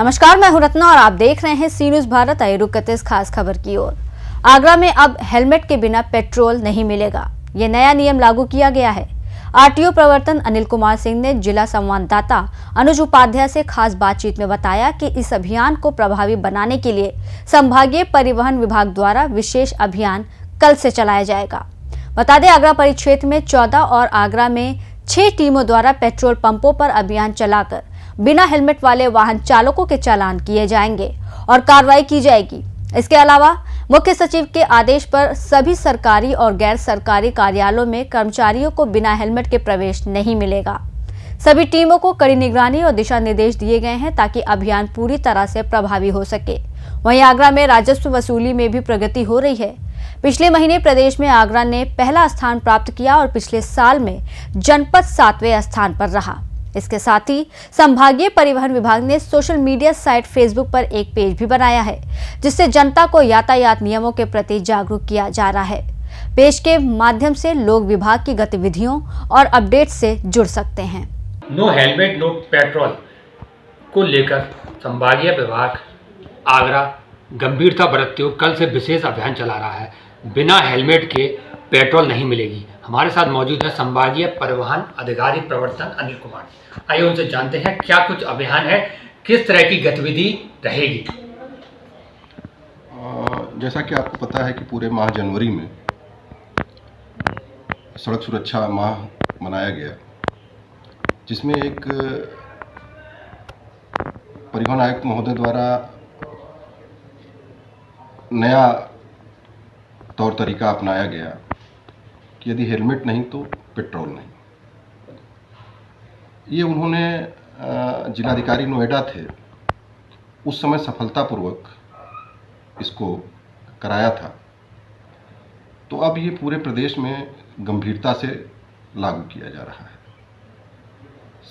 नमस्कार, मैं हूं रत्ना और आप देख रहे हैं सी न्यूज भारत। आइए रुक करते इस खास खबर की ओर। आगरा में अब हेलमेट के बिना पेट्रोल नहीं मिलेगा। ये नया नियम लागू किया गया है। आरटीओ प्रवर्तन अनिल कुमार सिंह ने जिला संवाददाता अनुज उपाध्याय से खास बातचीत में बताया कि इस अभियान को प्रभावी बनाने के लिए संभागीय परिवहन विभाग द्वारा विशेष अभियान कल से चलाया जाएगा। बता दें, आगरा परिक्षेत्र में 14 और आगरा में 6 टीमों द्वारा पेट्रोल पंपों पर अभियान चलाकर बिना हेलमेट वाले वाहन चालकों के चालान किए जाएंगे और कार्रवाई की जाएगी। इसके अलावा मुख्य सचिव के आदेश पर सभी सरकारी और गैर सरकारी कार्यालयों में कर्मचारियों को बिना हेलमेट के प्रवेश नहीं मिलेगा। सभी टीमों को कड़ी निगरानी और दिशा निर्देश दिए गए हैं ताकि अभियान पूरी तरह से प्रभावी हो सके। वहीं आगरा में राजस्व वसूली में भी प्रगति हो रही है। पिछले महीने प्रदेश में आगरा ने पहला स्थान प्राप्त किया और पिछले साल में जनपद 7वें स्थान पर रहा। इसके साथ ही संभागीय परिवहन विभाग ने सोशल मीडिया साइट फेसबुक पर एक पेज भी बनाया है, जिससे जनता को यातायात नियमों के प्रति जागरूक किया जा रहा है। पेज के माध्यम से लोग विभाग की गतिविधियों और अपडेट से जुड़ सकते हैं। नो हेलमेट नो पेट्रोल को लेकर संभागीय विभाग आगरा गंभीरता बरतते हुए कल से विशेष अभियान चला रहा है। बिना हेलमेट के पेट्रोल नहीं मिलेगी। हमारे साथ मौजूद है संभागीय परिवहन अधिकारी प्रवर्तन अनिल कुमार। आइए उनसे जानते हैं क्या कुछ अभियान है, किस तरह की गतिविधि रहेगी। जैसा कि आपको पता है कि पूरे माह जनवरी में सड़क सुरक्षा माह मनाया गया, जिसमें एक परिवहन आयुक्त महोदय द्वारा नया तौर तरीका अपनाया गया कि यदि हेलमेट नहीं तो पेट्रोल नहीं। ये उन्होंने जिलाधिकारी नोएडा थे उस समय सफलतापूर्वक इसको कराया था। तो अब ये पूरे प्रदेश में गंभीरता से लागू किया जा रहा है।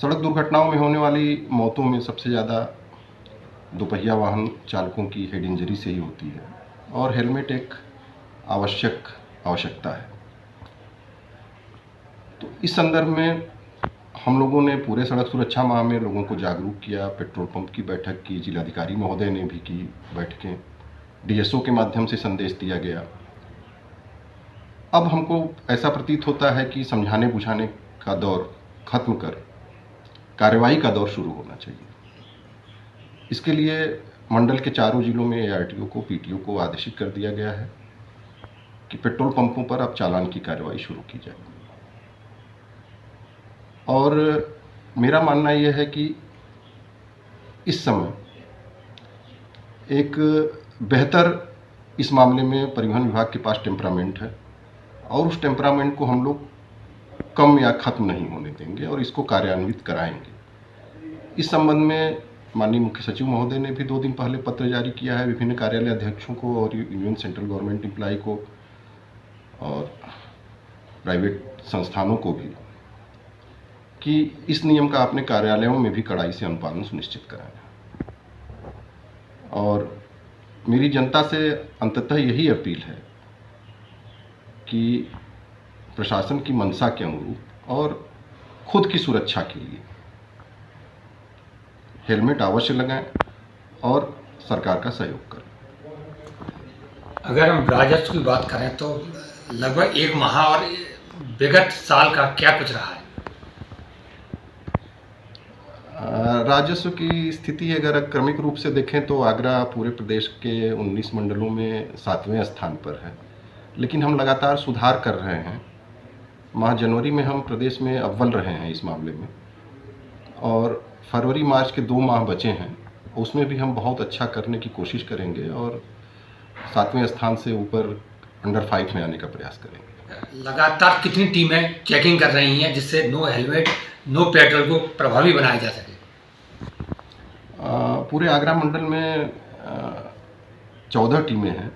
सड़क दुर्घटनाओं में होने वाली मौतों में सबसे ज़्यादा दोपहिया वाहन चालकों की हेड इंजरी से ही होती है और हेलमेट एक आवश्यकता है। तो इस संदर्भ में हम लोगों ने पूरे सड़क सुरक्षा माह में लोगों को जागरूक किया। पेट्रोल पंप की बैठक की, जिलाधिकारी महोदय ने भी की बैठकें, डीएसओ के माध्यम से संदेश दिया गया। अब हमको ऐसा प्रतीत होता है कि समझाने बुझाने का दौर खत्म कर कार्रवाई का दौर शुरू होना चाहिए। इसके लिए मंडल के चारों जिलों में एआरटीओ को, पीटीओ को आदेशित कर दिया गया है कि पेट्रोल पंपों पर अब चालान की कार्रवाई शुरू की जाए। और मेरा मानना यह है कि इस समय एक बेहतर इस मामले में परिवहन विभाग के पास टेम्परामेंट है और उस टेम्परामेंट को हम लोग कम या खत्म नहीं होने देंगे और इसको कार्यान्वित कराएंगे। इस संबंध में माननीय मुख्य सचिव महोदय ने भी 2 दिन पहले पत्र जारी किया है विभिन्न कार्यालय अध्यक्षों को और यूनियन सेंट्रल गवर्नमेंट एम्प्लॉय को और प्राइवेट संस्थानों को भी कि इस नियम का अपने कार्यालयों में भी कड़ाई से अनुपालन सुनिश्चित कराएं। और मेरी जनता से अंततः यही अपील है कि प्रशासन की मंशा के अनुरूप और खुद की सुरक्षा के लिए हेलमेट अवश्य लगाएं और सरकार का सहयोग करें। अगर हम राजस्व की बात करें तो लगभग 1 माह और विगत साल का क्या कुछ रहा है? राजस्व की स्थिति अगर क्रमिक रूप से देखें तो आगरा पूरे प्रदेश के 19 मंडलों में 7वें स्थान पर है, लेकिन हम लगातार सुधार कर रहे हैं। माह जनवरी में हम प्रदेश में अव्वल रहे हैं इस मामले में और फरवरी मार्च के 2 माह बचे हैं, उसमें भी हम बहुत अच्छा करने की कोशिश करेंगे और 7वें स्थान से ऊपर अंडर 5 में आने का प्रयास करेंगे। लगातार कितनी टीमें चेकिंग कर रही हैं जिससे नो हेलमेट नो पेट्रोल को प्रभावी बनाया जा सके? पूरे आगरा मंडल में 14 टीमें हैं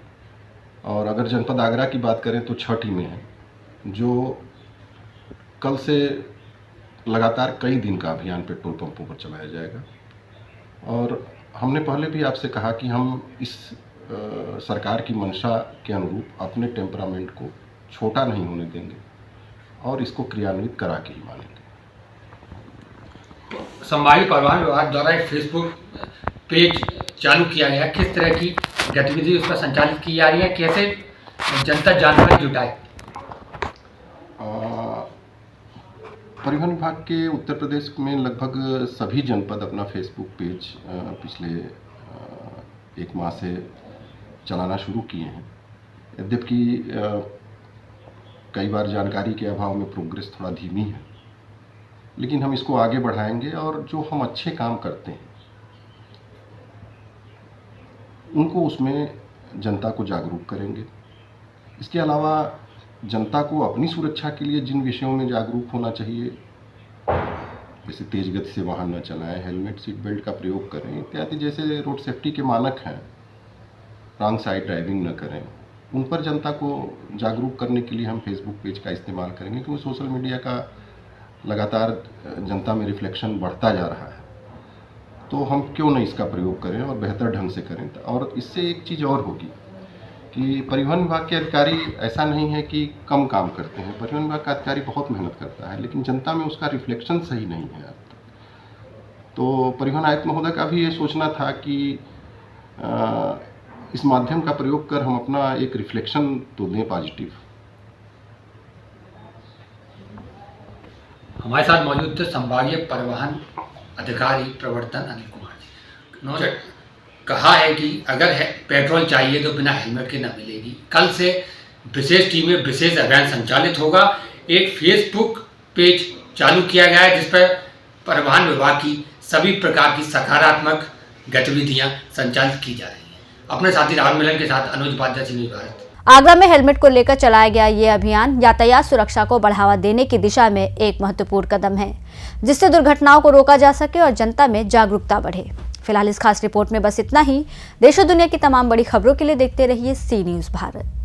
और अगर जनपद आगरा की बात करें तो 6 टीमें हैं जो कल से लगातार कई दिन का अभियान पेट्रोल पंपों पर चलाया जाएगा। और हमने पहले भी आपसे कहा कि हम इस सरकार की मंशा के अनुरूप अपने टेम्परामेंट को छोटा नहीं होने देंगे और इसको क्रियान्वित करा के ही मानेंगे। संभागीय परिवहन विभाग द्वारा एक फेसबुक पेज चालू किया गया, किस तरह की गतिविधि उस पर संचालित की जा रही है, कैसे जनता जानकारी जुटाए? परिवहन विभाग के उत्तर प्रदेश में लगभग सभी जनपद अपना फेसबुक पेज पिछले एक माह से चलाना शुरू किए हैं। यद्यपि कई बार जानकारी के अभाव में प्रोग्रेस थोड़ा धीमी है, लेकिन हम इसको आगे बढ़ाएंगे और जो हम अच्छे काम करते हैं उनको उसमें जनता को जागरूक करेंगे। इसके अलावा जनता को अपनी सुरक्षा के लिए जिन विषयों में जागरूक होना चाहिए, जैसे तेज गति से वाहन न चलाएं, हेलमेट सीट बेल्ट का प्रयोग करें इत्यादि, जैसे रोड सेफ्टी के मानक हैं, रॉन्ग साइड ड्राइविंग न करें, उन पर जनता को जागरूक करने के लिए हम फेसबुक पेज का इस्तेमाल करेंगे, क्योंकि सोशल मीडिया का लगातार जनता में रिफ्लेक्शन बढ़ता जा रहा है। तो हम क्यों नहीं इसका प्रयोग करें और बेहतर ढंग से करें। और इससे एक चीज़ और होगी कि परिवहन विभाग के अधिकारी ऐसा नहीं है कि कम काम करते हैं, परिवहन विभाग का अधिकारी बहुत मेहनत करता है, लेकिन जनता में उसका रिफ्लेक्शन सही नहीं है अब तक। तो परिवहन आयुक्त महोदय का भी ये सोचना था कि इस माध्यम का प्रयोग कर हम अपना एक रिफ्लेक्शन तो दें पॉजिटिव। हमारे साथ मौजूद थे संभागीय परिवहन अधिकारी प्रवर्तन अनिल कुमार जी। उन्होंने कहा है कि अगर पेट्रोल चाहिए तो बिना हेलमेट के न मिलेगी। कल से विशेष टीमें, विशेष अभियान संचालित होगा। एक फेसबुक पेज चालू किया गया है जिस पर परिवहन विभाग की सभी प्रकार की सकारात्मक गतिविधियां संचालित की जा रही हैं। अपने साथी राहुल मिलन के साथ अनुज उपाध्याय, न्यूज़ भारत। आगरा में हेलमेट को लेकर चलाया गया ये अभियान यातायात सुरक्षा को बढ़ावा देने की दिशा में एक महत्वपूर्ण कदम है, जिससे दुर्घटनाओं को रोका जा सके और जनता में जागरूकता बढ़े। फिलहाल इस खास रिपोर्ट में बस इतना ही। देश और दुनिया की तमाम बड़ी खबरों के लिए देखते रहिए सी न्यूज़ भारत।